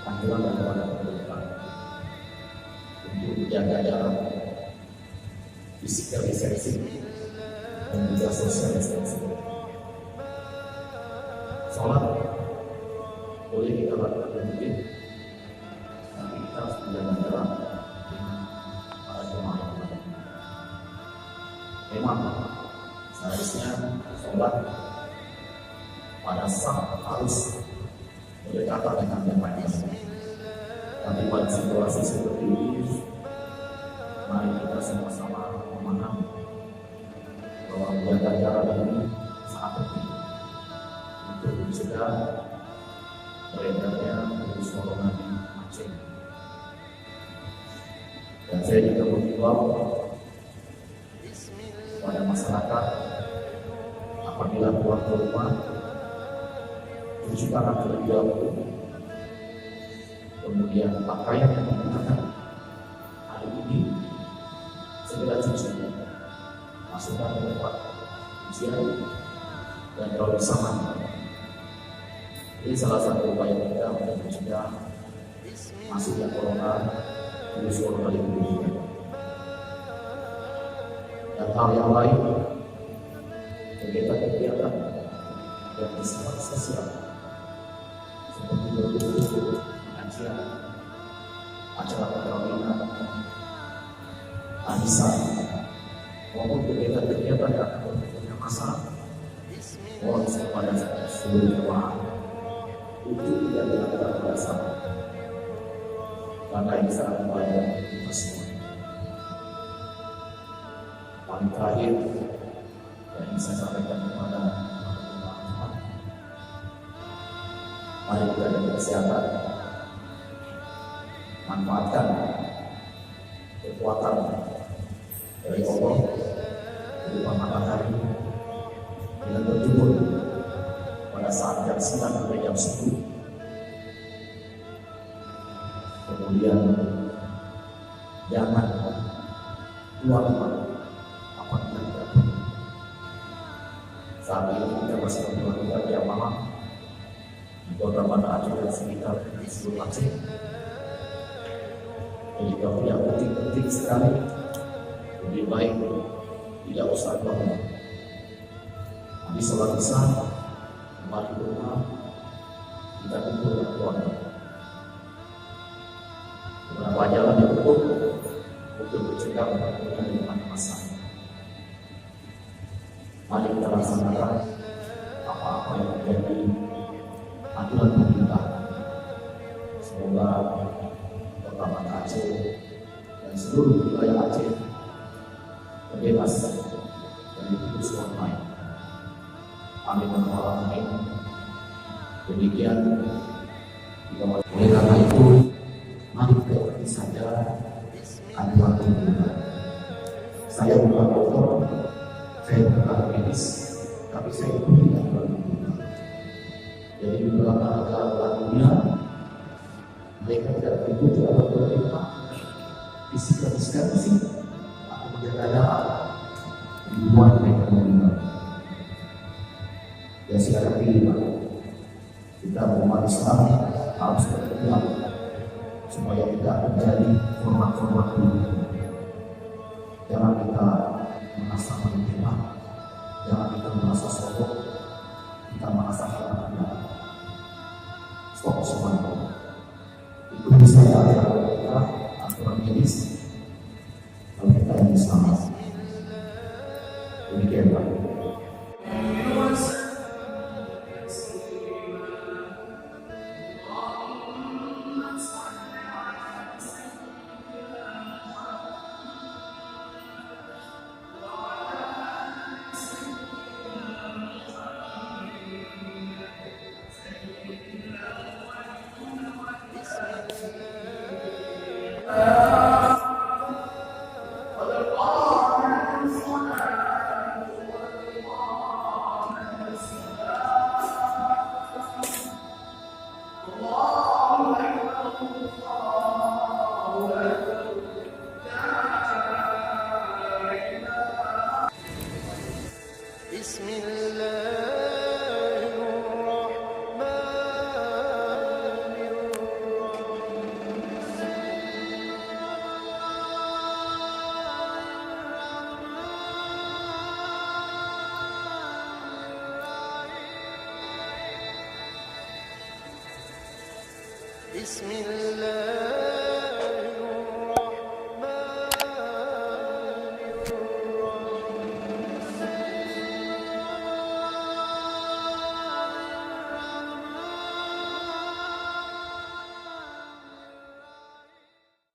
Anjuran kepada pemerintah untuk menjaga jarak, physical distancing, dan juga social distancing. Sholat boleh kita lakukan di masjid, tapi kita harus menjaga jarak dengan para jemaah yang lain. Memang seharusnya sholat pada saf harus berdekatan dengan jemaah yang lain. Tapi pada situasi seperti ini, mari kita sama-sama memahami bahwa menjaga jarak ini sangat penting untuk mencegah beredarnya virus corona di Aceh. Dan saya juga mengimbau pada masyarakat, apabila keluar ke rumah, cuci tangan terlebih dahulu, kemudian pakaian yang digunakan hari ini segera cuci, masukkan ke tempat cucian, dan kalau bisa mandi. Ini salah satu upaya kita untuk mencegah masuknya virus corona di Indonesia. Dan hal yang lain, kegiatan-kegiatan yang bersifat sosial seperti berkumpul, pengajian, acara perkawinan, arisan, maupun kegiatan-kegiatan yang akan berbentuk masalah, mohon kepada seluruh jemaah untuk tidak dilakukan pada saat, karena ini sangat membahayakan kita semua. Paling terakhir yang ingin saya sampaikan kepada teman-teman, mari kita jaga kesehatan, manfaatkan kekuatan dari Allah berupa matahari dengan berjemur pada saat jam 9 sampai jam 10. Kemudian jangan keluar rumah apabila tidak perlu. Saat ini kita masih melakukan jam malam di Kota Banda Aceh dan sekitar di seluruh Aceh. Jadi kalau yang penting sekali, lebih baik tidak usah keluar. Habis sholat isya, kembali ke rumah, kita kumpul dengan keluarga. Beberapa jalan yang cukup untuk mencegah perkumpulan di depan masa. Mari kita laksanakan apa-apa yang menjadi aturan pemerintah. Semoga Kota Banda Aceh dan seluruh wilayah Aceh terbebas dari virus corona. Amin warahmatullahi wabarakatuh. Demikian. Oleh karena itu, mari kita ikuti saja aturan pemerintah. Saya bukan dokter, saya bukan medis, tapi saya ikuti aturan pemerintah. Jadi di beberapa negara dunia, mereka tidak mengikuti aturan pemerintah, physical distancing atau menjaga jarak di luar mereka meninggal. Dan sekarang ini kita umat Islam harus berpegang supaya tidak menjadi format-format dulu. Jangan kita merasa menghina, jangan kita merasa sombong, kita merasa hebat. Stop semua. Itu bisa adalah kita aturan medis kalau kita ingin selamat. Demikian Pak. بسم الله